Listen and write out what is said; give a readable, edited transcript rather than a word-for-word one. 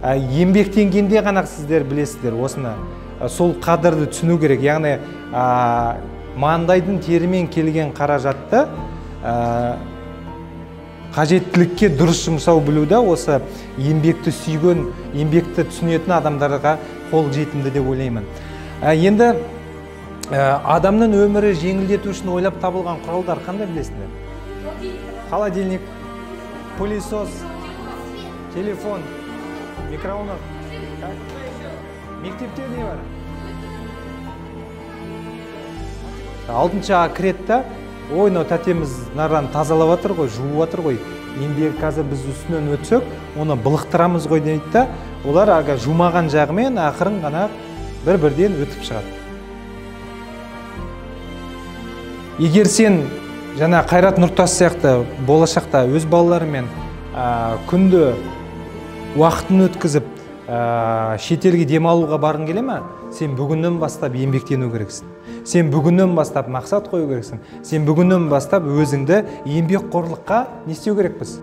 еңбектенгенде ғана сіздер білесіздер осыны. Сол қадірді түсіну керек. Яғни маңдайдың терімен келген қаражатты қажеттілікке дұрыс жұмсау білуді осы еңбекті сүйген, еңбекті түсінетін адамдарға қол жетімді деп ойлаймын. Енді адамның өмірі жеңілдету үшін ойлап табылған құралдар қандай білесіңдер? Холодильник, пылесос, телефон, микроволновка. Мектепте не бар? 6-ға кіретті, ойно тәтеміз нардан тазалап жатыр ғой, жуып жатыр ғой. Еңбек қазір біз үстінен өтсек, оны былықтырамыз ғой дейді да, олар жумаған жағымен ақырын ғана бір-бірден өтіп шығады. Егер сен жаңа Қайрат Нұртас сияқты болашақта өз балаларымен күнді уақытын өткізіп шетелге демалуға барғың келе ме? Сен бүгіннен бастап еңбектену керексің. Сен бүгіннен бастап мақсат қою керексің. Сен бүгіннен бастап өзіңді еңбекқорлыққа не істеу керекпіз?